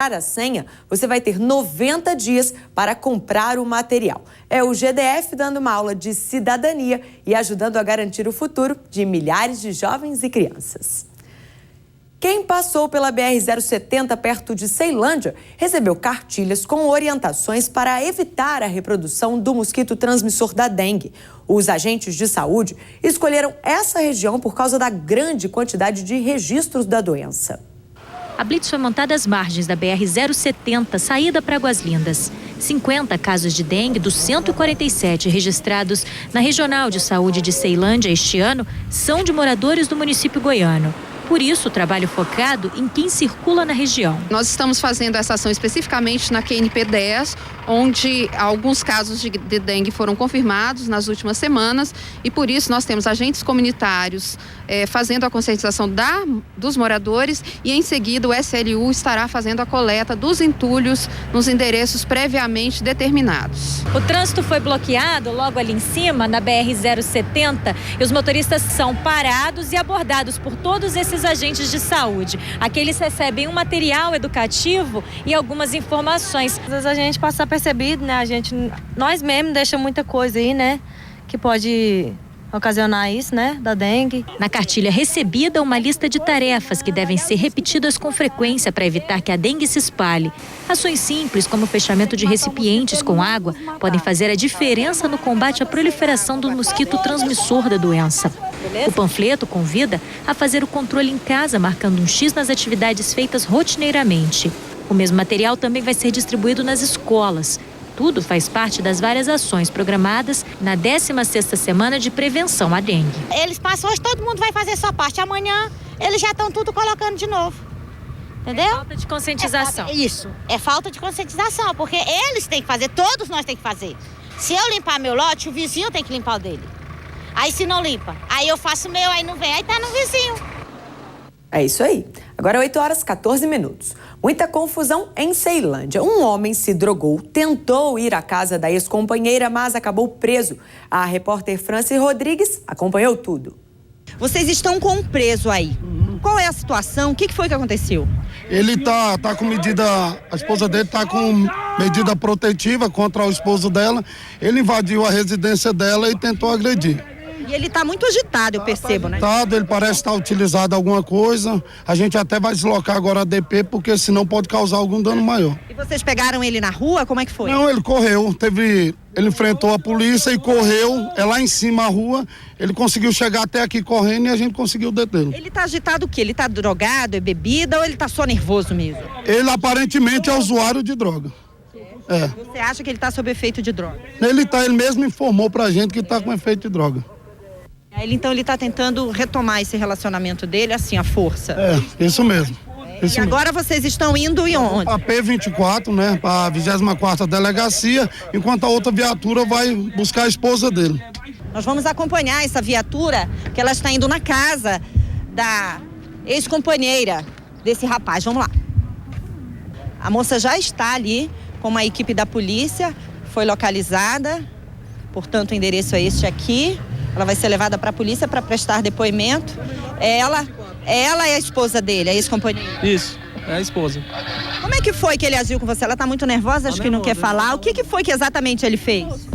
A senha, você vai ter 90 dias para comprar o material. É o GDF dando uma aula de cidadania e ajudando a garantir o futuro de milhares de jovens e crianças. Quem passou pela BR-070 perto de Ceilândia recebeu cartilhas com orientações para evitar a reprodução do mosquito transmissor da dengue. Os agentes de saúde escolheram essa região por causa da grande quantidade de registros da doença. A blitz foi montada às margens da BR-070, saída para Águas Lindas. 50 casos de dengue dos 147 registrados na Regional de Saúde de Ceilândia este ano são de moradores do município goiano. Por isso, o trabalho focado em quem circula na região. Nós estamos fazendo essa ação especificamente na QNP 10, onde alguns casos de dengue foram confirmados nas últimas semanas e por isso nós temos agentes comunitários fazendo a conscientização dos moradores e em seguida o SLU estará fazendo a coleta dos entulhos nos endereços previamente determinados. O trânsito foi bloqueado logo ali em cima, na BR-070, e os motoristas são parados e abordados por todos esses agentes de saúde. Aqui eles recebem um material educativo e algumas informações. Às vezes a gente passa percebido, né? Nós mesmos deixamos muita coisa aí, né? Que pode ocasionar isso, né? Da dengue. Na cartilha recebida, uma lista de tarefas que devem ser repetidas com frequência para evitar que a dengue se espalhe. Ações simples, como o fechamento de recipientes com água, podem fazer a diferença no combate à proliferação do mosquito transmissor da doença. O panfleto convida a fazer o controle em casa, marcando um X nas atividades feitas rotineiramente. O mesmo material também vai ser distribuído nas escolas. Tudo faz parte das várias ações programadas na 16ª semana de prevenção à dengue. Eles passam hoje, todo mundo vai fazer sua parte. Amanhã eles já estão tudo colocando de novo. Entendeu? É falta de conscientização. Isso, é falta de conscientização, porque eles têm que fazer, todos nós temos que fazer. Se eu limpar meu lote, o vizinho tem que limpar o dele. Aí se não limpa, aí eu faço o meu, aí não vem, aí tá no vizinho. É isso aí. Agora 8h14. Muita confusão em Ceilândia. Um homem se drogou, tentou ir à casa da ex-companheira, mas acabou preso. A repórter Franci Rodrigues acompanhou tudo. Vocês estão com um preso aí. Qual é a situação? O que foi que aconteceu? Ele tá com medida, a esposa dele tá com medida protetiva contra o esposo dela. Ele invadiu a residência dela e tentou agredir. E ele está muito agitado, eu percebo, né? Ele parece estar utilizado alguma coisa. A gente até vai deslocar agora a DP, porque senão pode causar algum dano maior. E vocês pegaram ele na rua? Como é que foi? Não, ele correu. Ele enfrentou a polícia e correu. É lá em cima a rua. Ele conseguiu chegar até aqui correndo e a gente conseguiu detê-lo. Ele está agitado o quê? Ele está drogado, é bebida ou ele está só nervoso mesmo? Ele aparentemente é usuário de droga. É. Você acha que ele está sob efeito de droga? Ele mesmo informou pra gente que está com efeito de droga. Então ele está tentando retomar esse relacionamento dele, assim, à força. É, isso mesmo. E agora vocês estão indo em onde? A P24, né, para a 24ª delegacia, enquanto a outra viatura vai buscar a esposa dele. Nós vamos acompanhar essa viatura, que ela está indo na casa da ex-companheira desse rapaz. Vamos lá. A moça já está ali com uma equipe da polícia, foi localizada, portanto o endereço é este aqui. Ela vai ser levada para a polícia para prestar depoimento. Ela é a esposa dele, a ex-companheira. Isso, é a esposa. Como é que foi que ele agiu com você? Ela está muito nervosa, acho que não quer falar. O que foi que exatamente ele fez?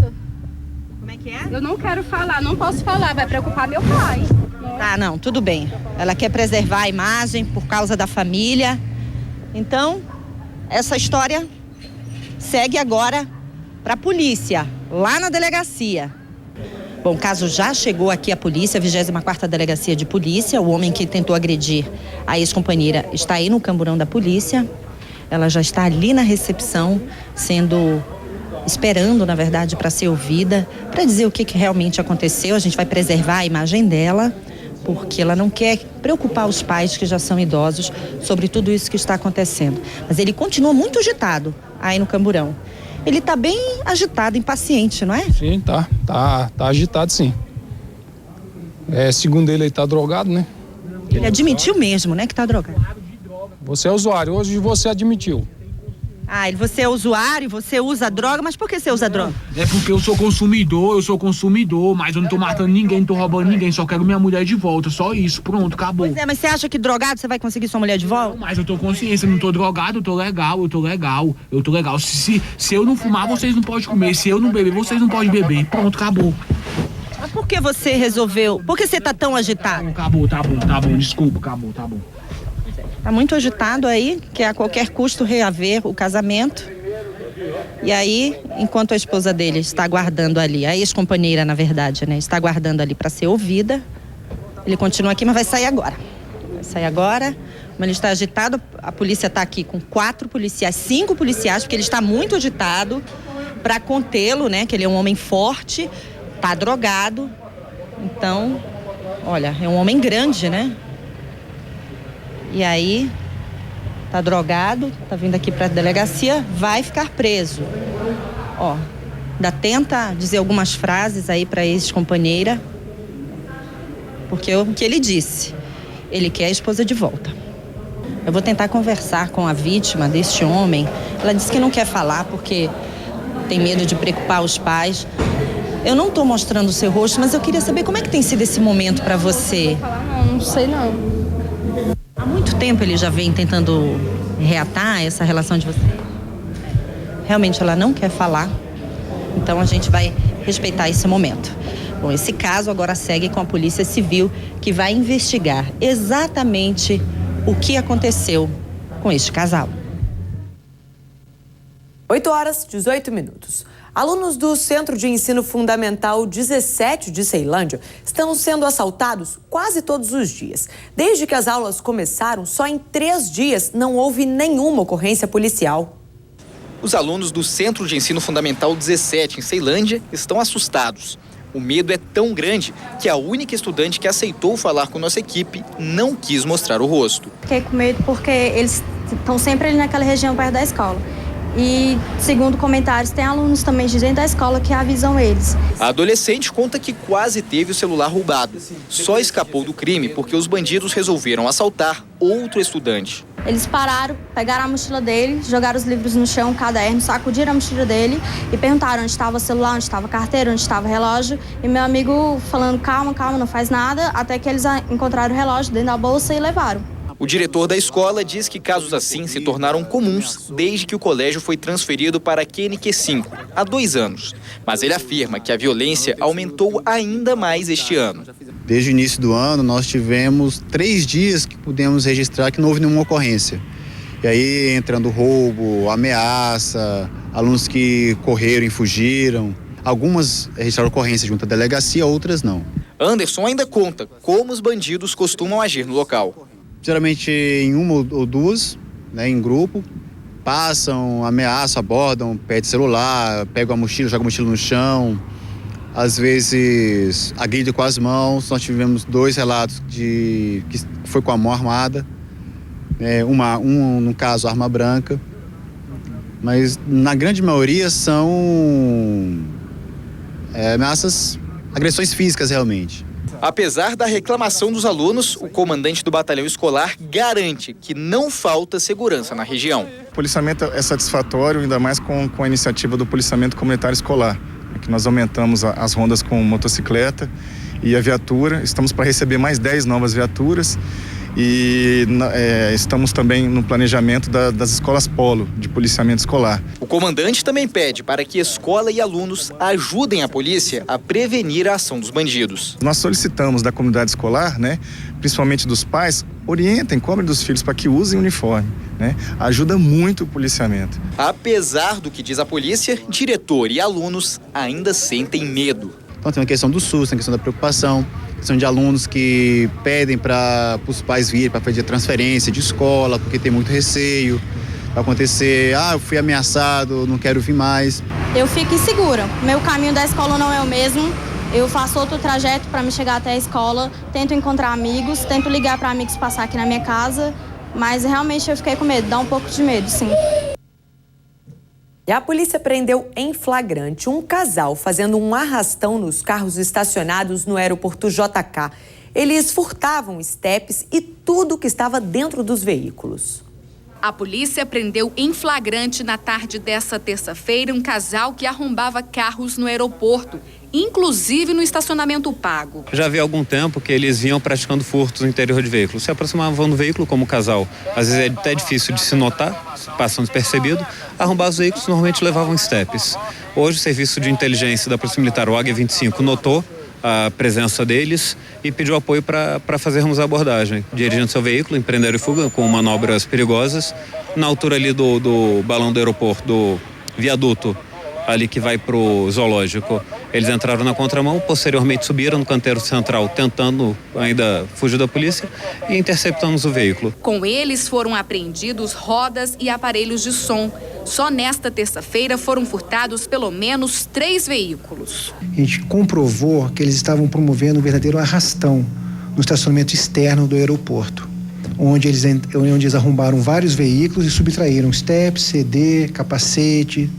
Como é que é? Eu não quero falar, não posso falar, vai preocupar meu pai. Tá, não, tudo bem. Ela quer preservar a imagem por causa da família. Então, essa história segue agora para a polícia, lá na delegacia. Bom, o caso já chegou aqui à polícia, a 24ª Delegacia de Polícia. O homem que tentou agredir a ex-companheira está aí no camburão da polícia. Ela já está ali na recepção, esperando, na verdade, para ser ouvida, para dizer o que realmente aconteceu. A gente vai preservar a imagem dela, porque ela não quer preocupar os pais que já são idosos sobre tudo isso que está acontecendo. Mas ele continua muito agitado aí no camburão. Ele está bem agitado, impaciente, não é? Sim, tá agitado, sim. Segundo ele tá drogado, né? Ele admitiu mesmo, né, que tá drogado. Você é usuário, hoje você admitiu. Ah, você é usuário, você usa droga, mas por que você usa droga? É porque eu sou consumidor, mas eu não tô matando ninguém, não tô roubando ninguém, só quero minha mulher de volta, só isso, pronto, acabou. Pois é, mas você acha que drogado você vai conseguir sua mulher de volta? Mas eu tô consciência, não tô drogado, eu tô legal. Se eu não fumar, vocês não podem comer, se eu não beber, vocês não podem beber, pronto, acabou. Mas por que você resolveu? Por que você tá tão agitado? Acabou, tá bom, desculpa, acabou, tá bom. Tá muito agitado aí, quer a qualquer custo reaver o casamento. E aí, enquanto a esposa dele está aguardando ali, a ex-companheira, na verdade, né, está aguardando ali para ser ouvida, ele continua aqui, mas vai sair agora. Como ele está agitado, a polícia está aqui com 5 policiais, porque ele está muito agitado para contê-lo, né, que ele é um homem forte, tá drogado. Então, olha, é um homem grande, né? E aí, tá drogado, tá vindo aqui pra delegacia, vai ficar preso. Ó, ainda tenta dizer algumas frases aí pra ex-companheira, porque o que ele disse, ele quer a esposa de volta. Eu vou tentar conversar com a vítima deste homem. Ela disse que não quer falar porque tem medo de preocupar os pais. Eu não tô mostrando o seu rosto, mas eu queria saber como é que tem sido esse momento pra você. Não sei não. Há muito tempo ele já vem tentando reatar essa relação de vocês? Realmente ela não quer falar, então a gente vai respeitar esse momento. Bom, esse caso agora segue com a Polícia Civil, que vai investigar exatamente o que aconteceu com este casal. 8h18. Alunos do Centro de Ensino Fundamental 17 de Ceilândia estão sendo assaltados quase todos os dias. Desde que as aulas começaram, só em 3 dias não houve nenhuma ocorrência policial. Os alunos do Centro de Ensino Fundamental 17 em Ceilândia estão assustados. O medo é tão grande que a única estudante que aceitou falar com nossa equipe não quis mostrar o rosto. Fiquei com medo porque eles estão sempre ali naquela região perto da escola. E, segundo comentários, tem alunos também de dentro da escola que avisam eles. A adolescente conta que quase teve o celular roubado. Só escapou do crime porque os bandidos resolveram assaltar outro estudante. Eles pararam, pegaram a mochila dele, jogaram os livros no chão, um caderno, sacudiram a mochila dele e perguntaram onde estava o celular, onde estava a carteira, onde estava o relógio. E meu amigo falando, calma, não faz nada, até que eles encontraram o relógio dentro da bolsa e levaram. O diretor da escola diz que casos assim se tornaram comuns desde que o colégio foi transferido para a QNQ5, há 2 anos. Mas ele afirma que a violência aumentou ainda mais este ano. Desde o início do ano, nós tivemos 3 dias que pudemos registrar que não houve nenhuma ocorrência. E aí, entrando roubo, ameaça, alunos que correram e fugiram. Algumas registraram ocorrência junto à delegacia, outras não. Anderson ainda conta como os bandidos costumam agir no local. Geralmente em 1 ou 2, né, em grupo, passam, ameaçam, abordam, pedem celular, pegam a mochila, jogam a mochila no chão. Às vezes agridem com as mãos. Nós tivemos 2 relatos que foi com a mão armada, no caso arma branca, mas na grande maioria são ameaças, agressões físicas realmente. Apesar da reclamação dos alunos, o comandante do batalhão escolar garante que não falta segurança na região. O policiamento é satisfatório, ainda mais com a iniciativa do policiamento comunitário escolar, que nós aumentamos as rondas com motocicleta e a viatura. Estamos para receber mais 10 novas viaturas e estamos também no planejamento das escolas polo de policiamento escolar. O comandante também pede para que escola e alunos ajudem a polícia a prevenir a ação dos bandidos. Nós solicitamos da comunidade escolar, principalmente dos pais, orientem, cobrem dos filhos para que usem uniforme. Ajuda muito o policiamento. Apesar do que diz a polícia, diretor e alunos ainda sentem medo. Então tem a questão do susto, tem a questão da preocupação, questão de alunos que pedem para os pais virem para fazer transferência de escola, porque tem muito receio. Vai acontecer, eu fui ameaçado, não quero vir mais. Eu fico insegura. Meu caminho da escola não é o mesmo. Eu faço outro trajeto para me chegar até a escola, tento encontrar amigos, tento ligar para amigos passar aqui na minha casa, mas realmente eu fiquei com medo, dá um pouco de medo, sim. E a polícia prendeu em flagrante um casal fazendo um arrastão nos carros estacionados no aeroporto JK. Eles furtavam estepes e tudo que estava dentro dos veículos. A polícia prendeu em flagrante na tarde dessa terça-feira um casal que arrombava carros no aeroporto, inclusive no estacionamento pago. Já havia algum tempo que eles vinham praticando furtos no interior de veículos. Se aproximavam do veículo como casal. Às vezes é até difícil de se notar, passam despercebido. Arrombar os veículos normalmente levavam stepes. Hoje o serviço de inteligência da Polícia Militar, o Águia 25, notou a presença deles e pediu apoio para fazermos a abordagem. Dirigindo seu veículo, empreenderam fuga com manobras perigosas. Na altura ali do balão do aeroporto, do viaduto, ali que vai para o zoológico, eles entraram na contramão, posteriormente subiram no canteiro central tentando ainda fugir da polícia e interceptamos o veículo. Com eles foram apreendidos rodas e aparelhos de som. Só nesta terça-feira foram furtados pelo menos 3 veículos. A gente comprovou que eles estavam promovendo um verdadeiro arrastão no estacionamento externo do aeroporto, onde eles arrombaram vários veículos e subtraíram step, CD, capacete,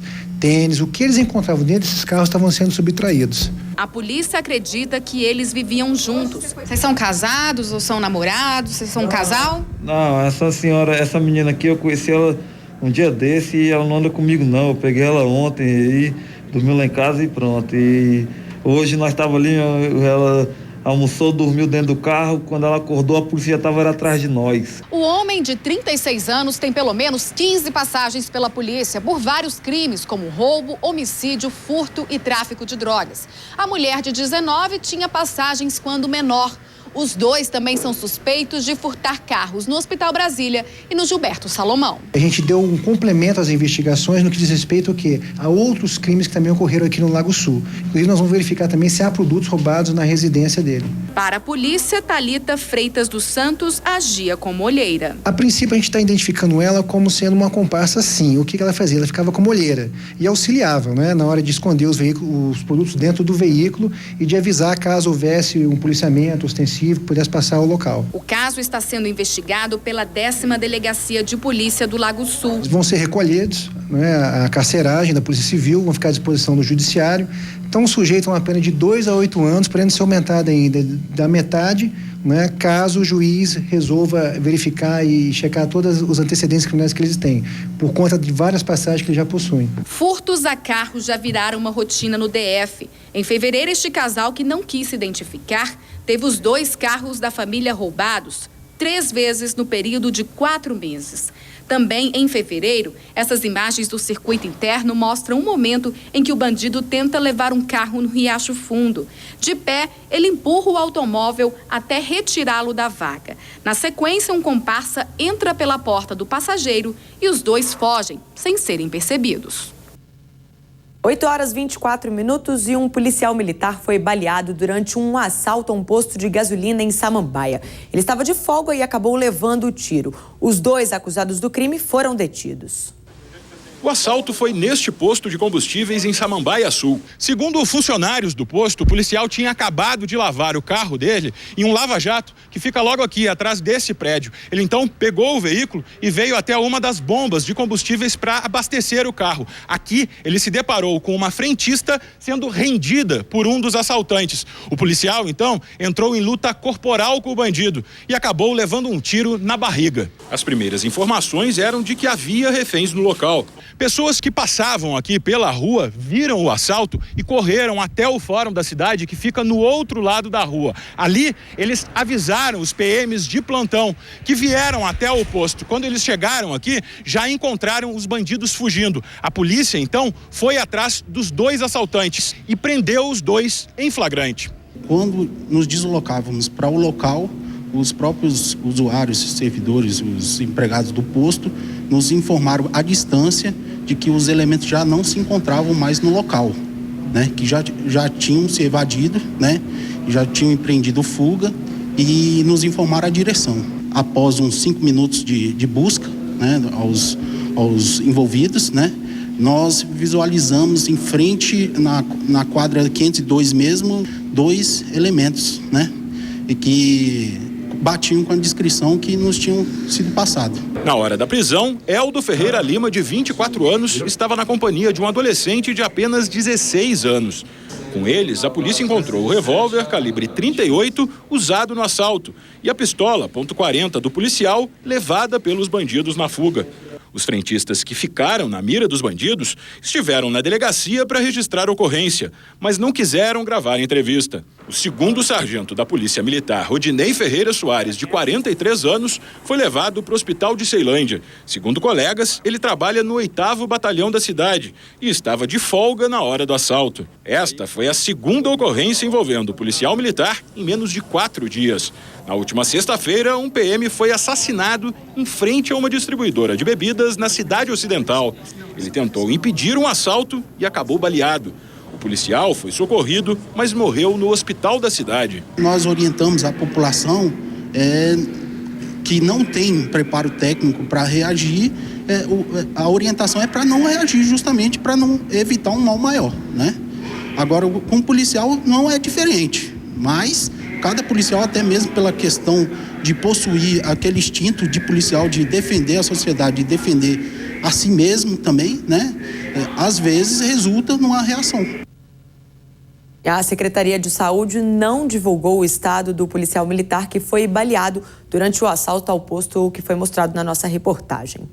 tênis. O que eles encontravam dentro desses carros estavam sendo subtraídos. A polícia acredita que eles viviam juntos. Vocês são casados ou são namorados? Vocês são um casal? Não, essa menina aqui, eu conheci ela um dia desse e ela não anda comigo não. Eu peguei ela ontem e dormiu lá em casa e pronto. E hoje nós estávamos ali, ela almoçou, dormiu dentro do carro. Quando ela acordou, a polícia já estava atrás de nós. O homem de 36 anos tem pelo menos 15 passagens pela polícia por vários crimes, como roubo, homicídio, furto e tráfico de drogas. A mulher de 19 tinha passagens quando menor. Os dois também são suspeitos de furtar carros no Hospital Brasília e no Gilberto Salomão. A gente deu um complemento às investigações no que diz respeito a outros crimes que também ocorreram aqui no Lago Sul. Inclusive, nós vamos verificar também se há produtos roubados na residência dele. Para a polícia, Thalita Freitas dos Santos agia como olheira. A princípio, a gente está identificando ela como sendo uma comparsa, sim. O que ela fazia? Ela ficava como olheira e auxiliava, né, na hora de esconder os produtos dentro do veículo e de avisar caso houvesse um policiamento ostensivo que pudesse passar ao local. O caso está sendo investigado pela 10ª Delegacia de Polícia do Lago Sul. Eles vão ser recolhidos, né, a carceragem da Polícia Civil, vão ficar à disposição do Judiciário. Estão sujeitos a uma pena de 2 a 8 anos, podendo ser aumentada ainda da metade, né, caso o juiz resolva verificar e checar todos os antecedentes criminais que eles têm, por conta de várias passagens que eles já possuem. Furtos a carros já viraram uma rotina no DF. Em fevereiro, este casal, que não quis se identificar, teve os 2 carros da família roubados 3 vezes no período de 4 meses. Também em fevereiro, essas imagens do circuito interno mostram um momento em que o bandido tenta levar um carro no Riacho Fundo. De pé, ele empurra o automóvel até retirá-lo da vaga. Na sequência, um comparsa entra pela porta do passageiro e os 2 fogem, sem serem percebidos. 8h24 e um policial militar foi baleado durante um assalto a um posto de gasolina em Samambaia. Ele estava de folga e acabou levando o tiro. Os 2 acusados do crime foram detidos. O assalto foi neste posto de combustíveis em Samambaia Sul. Segundo funcionários do posto, o policial tinha acabado de lavar o carro dele em um lava-jato que fica logo aqui, atrás desse prédio. Ele então pegou o veículo e veio até uma das bombas de combustíveis para abastecer o carro. Aqui, ele se deparou com uma frentista sendo rendida por um dos assaltantes. O policial, então, entrou em luta corporal com o bandido e acabou levando um tiro na barriga. As primeiras informações eram de que havia reféns no local. Pessoas que passavam aqui pela rua viram o assalto e correram até o fórum da cidade, que fica no outro lado da rua. Ali, eles avisaram os PMs de plantão, que vieram até o posto. Quando eles chegaram aqui, já encontraram os bandidos fugindo. A polícia, então, foi atrás dos 2 assaltantes e prendeu os 2 em flagrante. Quando nos deslocávamos para o local, os próprios usuários, servidores, os empregados do posto, nos informaram à distância de que os elementos já não se encontravam mais no local, né? Que já tinham se evadido, né? Já tinham empreendido fuga e nos informaram a direção. Após uns 5 minutos de busca, né, aos envolvidos, né, nós visualizamos em frente, na quadra 502 mesmo, 2 elementos, né? E que batiam com a descrição que nos tinham sido passado. Na hora da prisão, Eldo Ferreira Lima, de 24 anos, estava na companhia de um adolescente de apenas 16 anos. Com eles, a polícia encontrou o revólver calibre 38 usado no assalto e a pistola .40 do policial levada pelos bandidos na fuga. Os frentistas que ficaram na mira dos bandidos estiveram na delegacia para registrar a ocorrência, mas não quiseram gravar a entrevista. O segundo sargento da Polícia Militar, Rodinei Ferreira Soares, de 43 anos, foi levado para o hospital de Ceilândia. Segundo colegas, ele trabalha no 8º Batalhão da cidade e estava de folga na hora do assalto. Esta foi a segunda ocorrência envolvendo o policial militar em menos de 4 dias. Na última sexta-feira, um PM foi assassinado em frente a uma distribuidora de bebidas na cidade ocidental. Ele tentou impedir um assalto e acabou baleado. O policial foi socorrido, mas morreu no hospital da cidade. Nós orientamos a população que não tem preparo técnico para reagir. A orientação é para não reagir, justamente para não evitar um mal maior, né? Agora, com o policial não é diferente, mas cada policial, até mesmo pela questão de possuir aquele instinto de policial de defender a sociedade, de defender a si mesmo também, né? Às vezes resulta numa reação. A Secretaria de Saúde não divulgou o estado do policial militar que foi baleado durante o assalto ao posto que foi mostrado na nossa reportagem.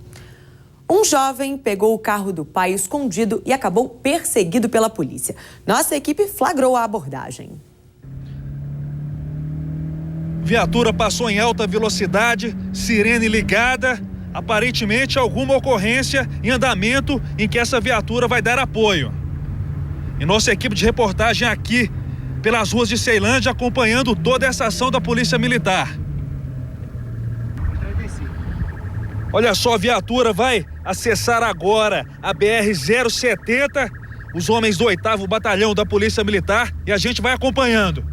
Um jovem pegou o carro do pai escondido e acabou perseguido pela polícia. Nossa equipe flagrou a abordagem. Viatura passou em alta velocidade, sirene ligada, aparentemente alguma ocorrência em andamento em que essa viatura vai dar apoio. E nossa equipe de reportagem aqui pelas ruas de Ceilândia acompanhando toda essa ação da Polícia Militar. Olha só, a viatura vai acessar agora a BR-070, os homens do 8º Batalhão da Polícia Militar, e a gente vai acompanhando.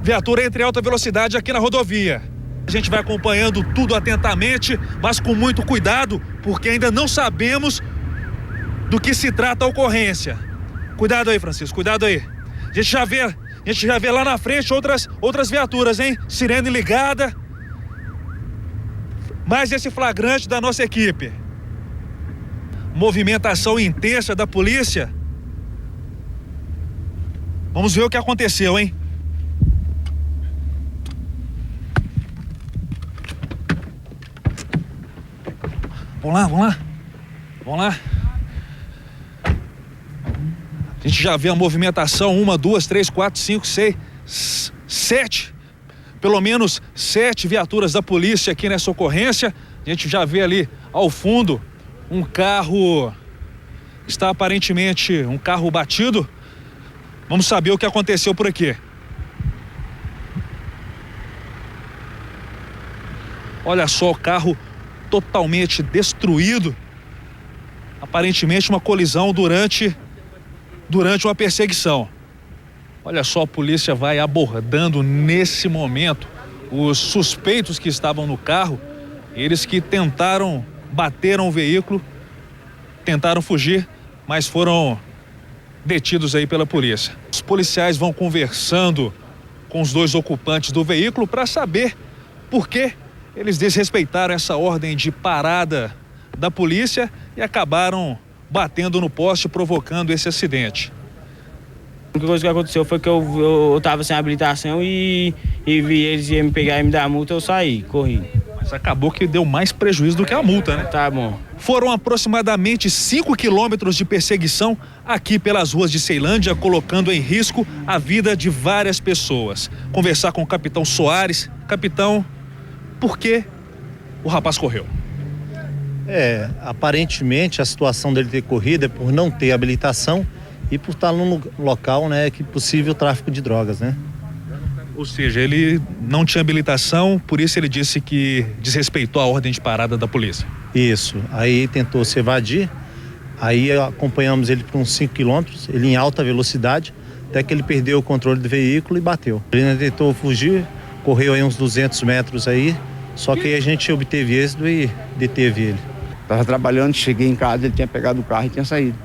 Viatura entra em alta velocidade aqui na rodovia. A gente vai acompanhando tudo atentamente, mas com muito cuidado, porque ainda não sabemos do que se trata a ocorrência. Cuidado aí, Francisco, cuidado aí. A gente já vê lá na frente outras viaturas, hein? Sirene ligada. Mais esse flagrante da nossa equipe. Movimentação intensa da polícia. Vamos ver o que aconteceu, hein? Vamos lá. A gente já vê a movimentação, 1, 2, 3, 4, 5, 6, 7, pelo menos 7 viaturas da polícia aqui nessa ocorrência. A gente já vê ali ao fundo um carro, está aparentemente um carro batido. Vamos saber o que aconteceu por aqui. Olha só o carro totalmente destruído, aparentemente uma colisão durante uma perseguição. Olha só, a polícia vai abordando nesse momento os suspeitos que estavam no carro, eles que bateram o veículo, tentaram fugir, mas foram detidos aí pela polícia. Os policiais vão conversando com os 2 ocupantes do veículo para saber por que eles desrespeitaram essa ordem de parada da polícia e acabaram batendo no poste, provocando esse acidente. A única coisa que aconteceu foi que eu estava sem habilitação e vi eles iam me pegar e me dar a multa, eu saí, corri. Mas acabou que deu mais prejuízo do que a multa, né? Tá bom. Foram aproximadamente 5 quilômetros de perseguição aqui pelas ruas de Ceilândia, colocando em risco a vida de várias pessoas. Conversar com o capitão Soares. Capitão, por que o rapaz correu? Aparentemente a situação dele ter corrido é por não ter habilitação e por estar num local, né, que possível tráfico de drogas, né? Ou seja, ele não tinha habilitação, por isso ele disse que desrespeitou a ordem de parada da polícia. Isso, aí tentou se evadir, aí acompanhamos ele por uns 5 quilômetros, ele em alta velocidade, até que ele perdeu o controle do veículo e bateu. Ele tentou fugir, correu aí uns 200 metros aí, só que aí a gente obteve êxito e deteve ele. Estava trabalhando, cheguei em casa, ele tinha pegado o carro e tinha saído.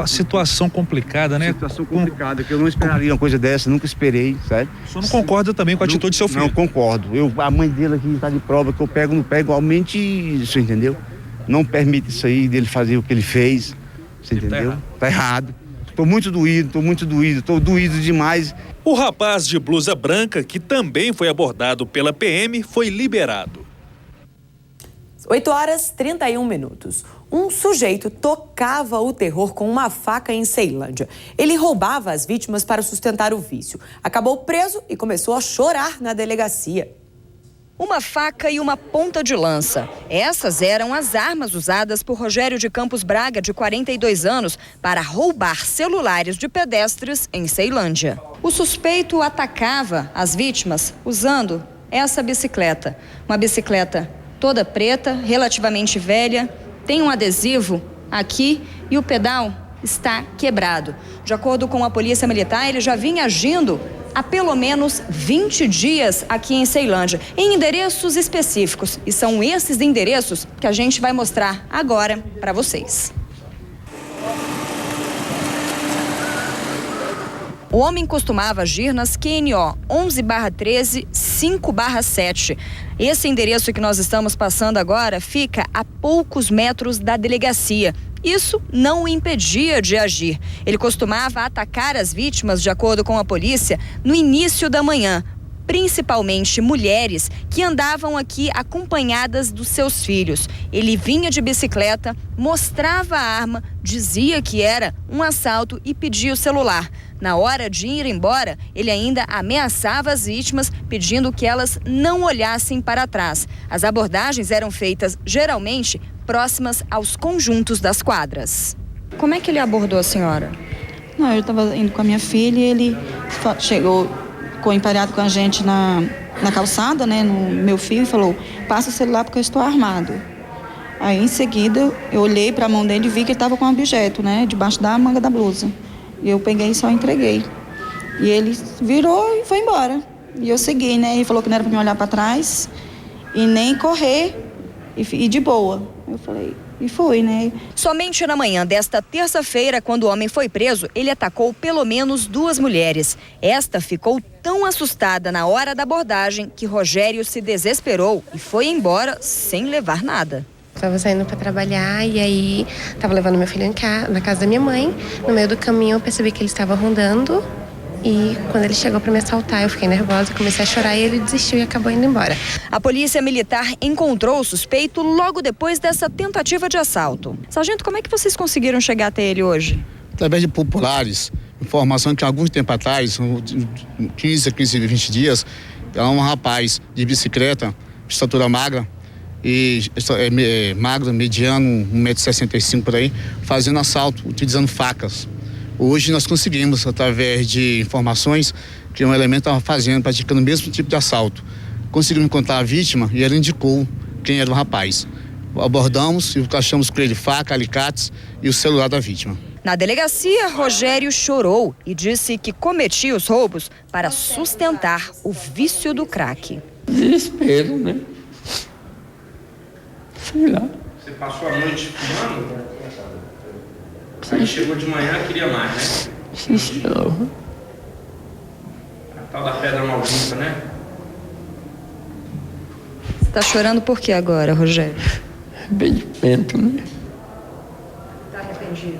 Situação complicada, né? Situação complicada, que eu não esperaria uma coisa dessa, nunca esperei, sabe? O senhor não concorda também com a atitude do seu filho? Não concordo. A mãe dele aqui está de prova que eu pego no pé igualmente isso, entendeu? Não permite isso aí dele fazer o que ele fez, você entendeu? Tá errado. Tô muito doído demais. O rapaz de blusa branca, que também foi abordado pela PM, foi liberado. 8h31. Um sujeito tocava o terror com uma faca em Ceilândia. Ele roubava as vítimas para sustentar o vício. Acabou preso e começou a chorar na delegacia. Uma faca e uma ponta de lança. Essas eram as armas usadas por Rogério de Campos Braga, de 42 anos, para roubar celulares de pedestres em Ceilândia. O suspeito atacava as vítimas usando essa bicicleta. Uma bicicleta toda preta, relativamente velha, tem um adesivo aqui e o pedal está quebrado. De acordo com a Polícia Militar, ele já vinha agindo há pelo menos 20 dias aqui em Ceilândia, em endereços específicos. E são esses endereços que a gente vai mostrar agora para vocês. O homem costumava agir nas QNO 11/13, 5/7. Esse endereço que nós estamos passando agora fica a poucos metros da delegacia. Isso não o impedia de agir. Ele costumava atacar as vítimas, de acordo com a polícia, no início da manhã. Principalmente mulheres que andavam aqui acompanhadas dos seus filhos. Ele vinha de bicicleta, mostrava a arma, dizia que era um assalto e pedia o celular. Na hora de ir embora, ele ainda ameaçava as vítimas, pedindo que elas não olhassem para trás. As abordagens eram feitas, geralmente, próximas aos conjuntos das quadras. Como é que ele abordou a senhora? Não, eu estava indo com a minha filha e ele chegou, ficou emparado com a gente na calçada, né, no meu filho, e falou: passa o celular porque eu estou armado. Aí, em seguida, eu olhei para a mão dele e vi que ele estava com um objeto, né, debaixo da manga da blusa. E eu peguei e só entreguei. E ele virou e foi embora. E eu segui, né, ele falou que não era para me olhar para trás e nem correr e de boa. Eu falei, e fui, né? Somente na manhã desta terça-feira, quando o homem foi preso, ele atacou pelo menos 2 mulheres. Esta ficou tão assustada na hora da abordagem que Rogério se desesperou e foi embora sem levar nada. Estava saindo para trabalhar e aí estava levando meu filho na casa da minha mãe. No meio do caminho eu percebi que ele estava rondando e quando ele chegou para me assaltar eu fiquei nervosa, comecei a chorar e ele desistiu e acabou indo embora. A Polícia Militar encontrou o suspeito logo depois dessa tentativa de assalto. Sargento, como é que vocês conseguiram chegar até ele hoje? Através de populares, informação que há algum tempo atrás, 15, 20 dias, um rapaz de bicicleta, estatura magra, e magro, mediano, 1,65 m por aí, fazendo assalto, utilizando facas. Hoje nós conseguimos, através de informações, que um elemento estava praticando o mesmo tipo de assalto. Conseguimos encontrar a vítima e ela indicou quem era o rapaz. Abordamos e achamos com ele faca, alicates e o celular da vítima. Na delegacia, Rogério chorou e disse que cometia os roubos para sustentar o vício do crack. Desespero, né? Sei lá. Você passou a noite fumando? Aí chegou de manhã e queria mais, né? Sim, senhor. A tal da pedra maldita, né? Você tá chorando por quê agora, Rogério? Bem de dentro, né? Tá arrependido?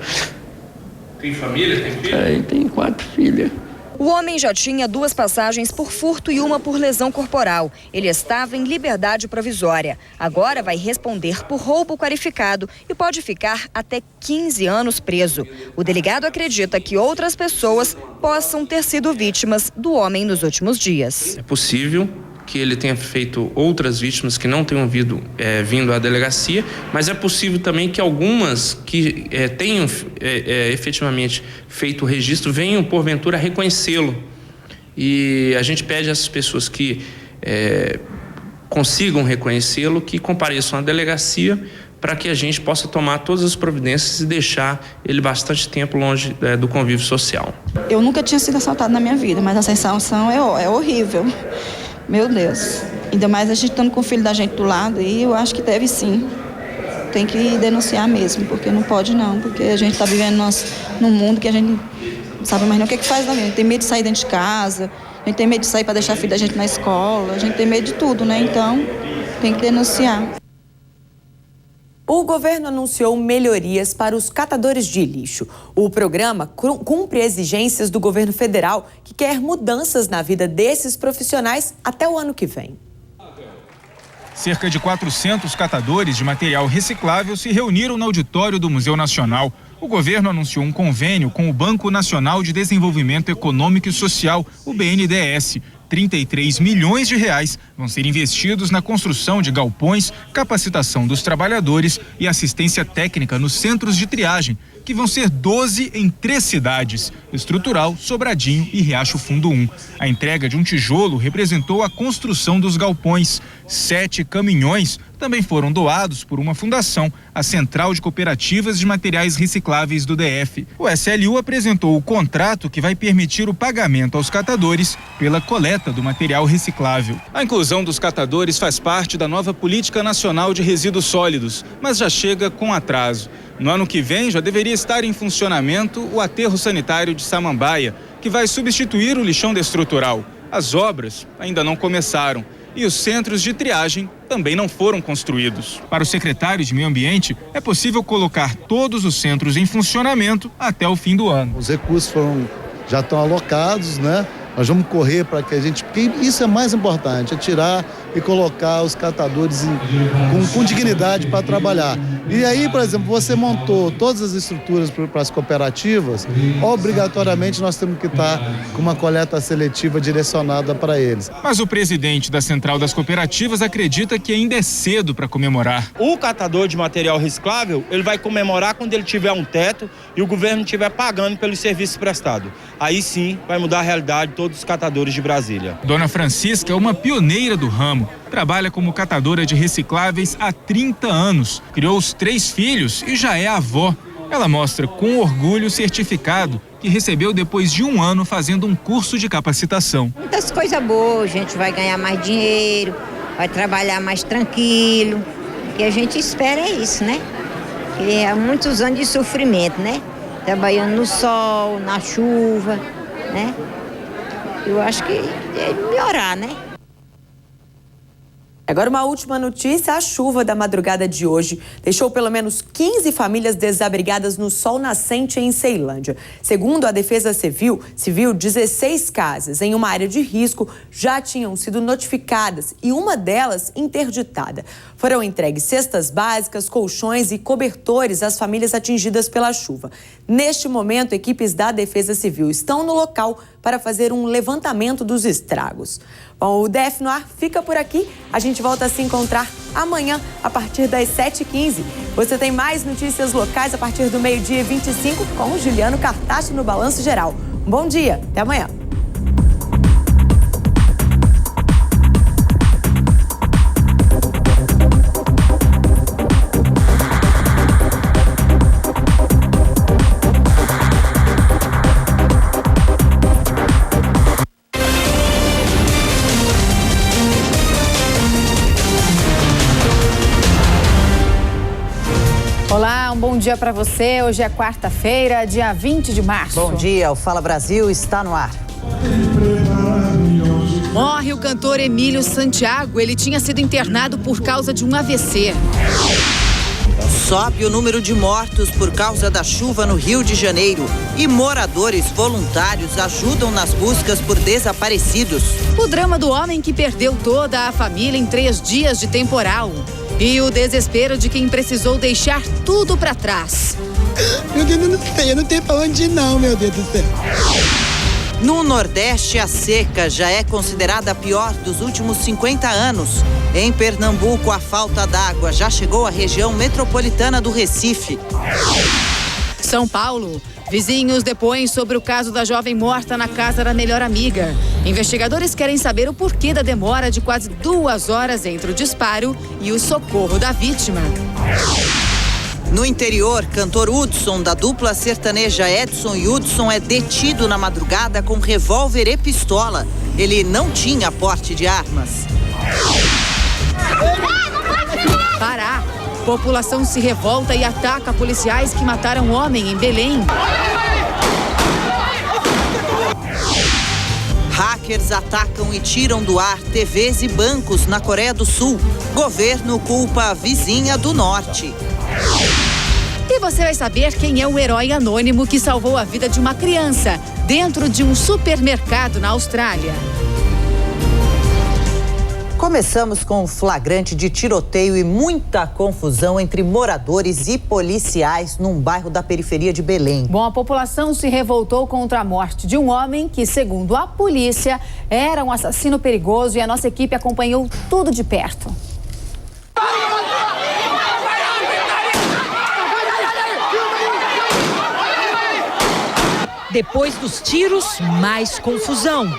Tem família, tem filho? Tem 4 filhas. O homem já tinha 2 passagens por furto e uma por lesão corporal. Ele estava em liberdade provisória. Agora vai responder por roubo qualificado e pode ficar até 15 anos preso. O delegado acredita que outras pessoas possam ter sido vítimas do homem nos últimos dias. É possível que ele tenha feito outras vítimas que não tenham vindo à delegacia, mas é possível também que algumas que tenham efetivamente feito o registro venham, porventura, reconhecê-lo. E a gente pede a essas pessoas que consigam reconhecê-lo, que compareçam à delegacia para que a gente possa tomar todas as providências e deixar ele bastante tempo longe do convívio social. Eu nunca tinha sido assaltada na minha vida, mas a sensação é horrível. Meu Deus. Ainda mais a gente estando com o filho da gente do lado, e eu acho que deve sim. tem que denunciar mesmo, porque não pode não, porque a gente está vivendo num mundo que a gente não sabe mais nem o que faz da vida. A gente tem medo de sair dentro de casa, a gente tem medo de sair para deixar a filha da gente na escola, a gente tem medo de tudo, né? Então, tem que denunciar. O governo anunciou melhorias para os catadores de lixo. O programa cumpre exigências do governo federal, que quer mudanças na vida desses profissionais até o ano que vem. Cerca de 400 catadores de material reciclável se reuniram no auditório do Museu Nacional. O governo anunciou um convênio com o Banco Nacional de Desenvolvimento Econômico e Social, o BNDES. 33 milhões de reais vão ser investidos na construção de galpões, capacitação dos trabalhadores e assistência técnica nos centros de triagem, que vão ser 12 em 3 cidades: Estrutural, Sobradinho e Riacho Fundo 1. A entrega de um tijolo representou a construção dos galpões. 7 caminhões também foram doados por uma fundação, a Central de Cooperativas de Materiais Recicláveis do DF. O SLU apresentou o contrato que vai permitir o pagamento aos catadores pela coleta do material reciclável. A inclusão dos catadores faz parte da nova Política Nacional de Resíduos Sólidos, mas já chega com atraso. No ano que vem já deveria estar em funcionamento o aterro sanitário de Samambaia, que vai substituir o lixão da Estrutural. As obras ainda não começaram e os centros de triagem também não foram construídos. Para o secretário de Meio Ambiente, é possível colocar todos os centros em funcionamento até o fim do ano. Os recursos já estão alocados, né? Nós vamos correr para que a gente... Porque isso é mais importante, é tirar e colocar os catadores com dignidade para trabalhar. E aí, por exemplo, você montou todas as estruturas para as cooperativas, obrigatoriamente nós temos que estar com uma coleta seletiva direcionada para eles. Mas o presidente da Central das Cooperativas acredita que ainda é cedo para comemorar. O catador de material reciclável, ele vai comemorar quando ele tiver um teto e o governo estiver pagando pelos serviços prestados. Aí sim vai mudar a realidade de todos os catadores de Brasília. Dona Francisca é uma pioneira do ramo. Trabalha como catadora de recicláveis há 30 anos. Criou os 3 filhos e já é avó. Ela mostra com orgulho o certificado que recebeu depois de 1 ano fazendo um curso de capacitação. Muitas coisas boas, a gente vai ganhar mais dinheiro, vai trabalhar mais tranquilo. O que a gente espera é isso, né? Porque há muitos anos de sofrimento, né? Trabalhando no sol, na chuva, né? Eu acho que é melhorar, né? Agora uma última notícia: a chuva da madrugada de hoje deixou pelo menos 15 famílias desabrigadas no sol nascente em Ceilândia. Segundo a Defesa Civil, 16 casas em uma área de risco já tinham sido notificadas e uma delas interditada. Foram entregues cestas básicas, colchões e cobertores às famílias atingidas pela chuva. Neste momento, equipes da Defesa Civil estão no local para fazer um levantamento dos estragos. Bom, o DF no Ar fica por aqui. A gente volta a se encontrar amanhã a partir das 7h15. Você tem mais notícias locais a partir do 12h25 com o Juliano Cartacho no Balanço Geral. Um bom dia, até amanhã. Olá, um bom dia para você. Hoje é quarta-feira, dia 20 de março. Bom dia, o Fala Brasil está no ar. Morre o cantor Emílio Santiago. Ele tinha sido internado por causa de um AVC. Sobe o número de mortos por causa da chuva no Rio de Janeiro e moradores voluntários ajudam nas buscas por desaparecidos. O drama do homem que perdeu toda a família em 3 dias de temporal. E o desespero de quem precisou deixar tudo para trás. Meu Deus, eu não tenho pra onde ir não, meu Deus do céu. No Nordeste, a seca já é considerada a pior dos últimos 50 anos. Em Pernambuco, a falta d'água já chegou à região metropolitana do Recife. São Paulo. Vizinhos depõem sobre o caso da jovem morta na casa da melhor amiga. Investigadores querem saber o porquê da demora de quase 2 horas entre o disparo e o socorro da vítima. No interior, cantor Hudson, da dupla sertaneja Edson e Hudson, é detido na madrugada com revólver e pistola. Ele não tinha porte de armas. Pará. População se revolta e ataca policiais que mataram um homem em Belém. Hackers atacam e tiram do ar TVs e bancos na Coreia do Sul. Governo culpa a vizinha do norte. E você vai saber quem é o herói anônimo que salvou a vida de uma criança dentro de um supermercado na Austrália. Começamos com um flagrante de tiroteio e muita confusão entre moradores e policiais num bairro da periferia de Belém. Bom, a população se revoltou contra a morte de um homem que, segundo a polícia, era um assassino perigoso e a nossa equipe acompanhou tudo de perto. Depois dos tiros, mais confusão.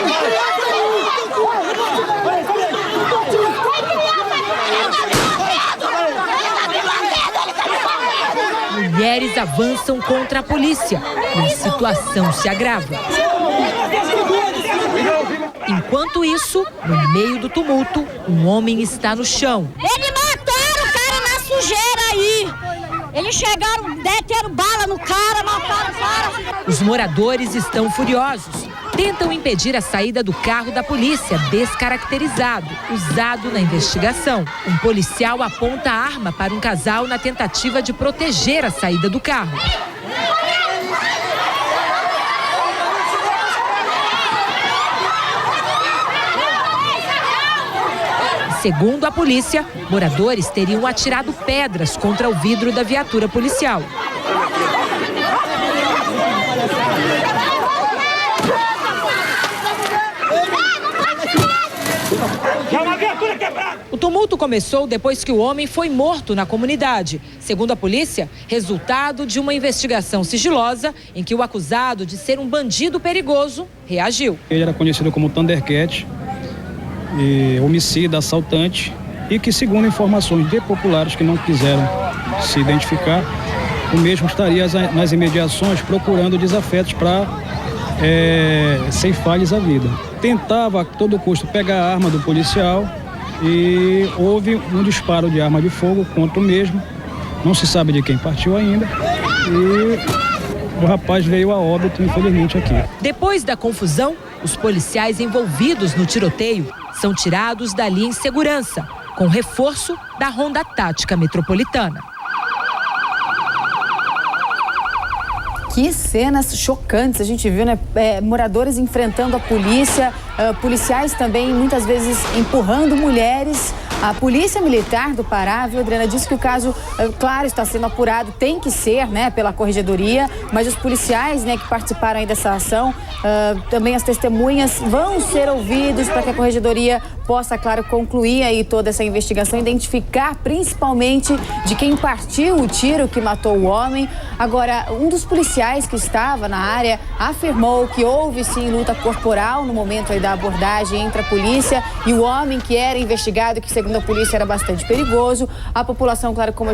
Mulheres avançam contra a polícia e a situação se agrava. Enquanto isso, no meio do tumulto, um homem está no chão. Eles mataram o cara na sujeira aí. Eles chegaram, deram bala no cara, mataram o cara. Os moradores estão furiosos. Tentam impedir a saída do carro da polícia, descaracterizado, usado na investigação. Um policial aponta a arma para um casal na tentativa de proteger a saída do carro. Segundo a polícia, moradores teriam atirado pedras contra o vidro da viatura policial. O tumulto começou depois que o homem foi morto na comunidade. Segundo a polícia, resultado de uma investigação sigilosa em que o acusado de ser um bandido perigoso reagiu. Ele era conhecido como Thundercat, homicida, assaltante, e que, segundo informações de populares que não quiseram se identificar, o mesmo estaria nas imediações procurando desafetos para ceifar-lhes a vida. Tentava a todo custo pegar a arma do policial e houve um disparo de arma de fogo contra o mesmo. Não se sabe de quem partiu ainda e o rapaz veio a óbito, infelizmente, aqui. Depois da confusão, os policiais envolvidos no tiroteio são tirados dali em segurança, com reforço da Ronda Tática Metropolitana. Que cenas chocantes a gente viu, né? Moradores enfrentando a polícia, policiais também muitas vezes empurrando mulheres. A Polícia Militar do Pará, viu, Adriana, disse que o caso, claro, está sendo apurado, tem que ser, né, pela Corregedoria, mas os policiais, né, que participaram aí dessa ação, também as testemunhas vão ser ouvidos para que a Corregedoria possa, claro, concluir aí toda essa investigação, identificar principalmente de quem partiu o tiro que matou o homem. Agora, um dos policiais que estava na área afirmou que houve sim luta corporal no momento aí da abordagem entre a polícia e o homem que era investigado, que segundo a polícia era bastante perigoso. A população, claro, como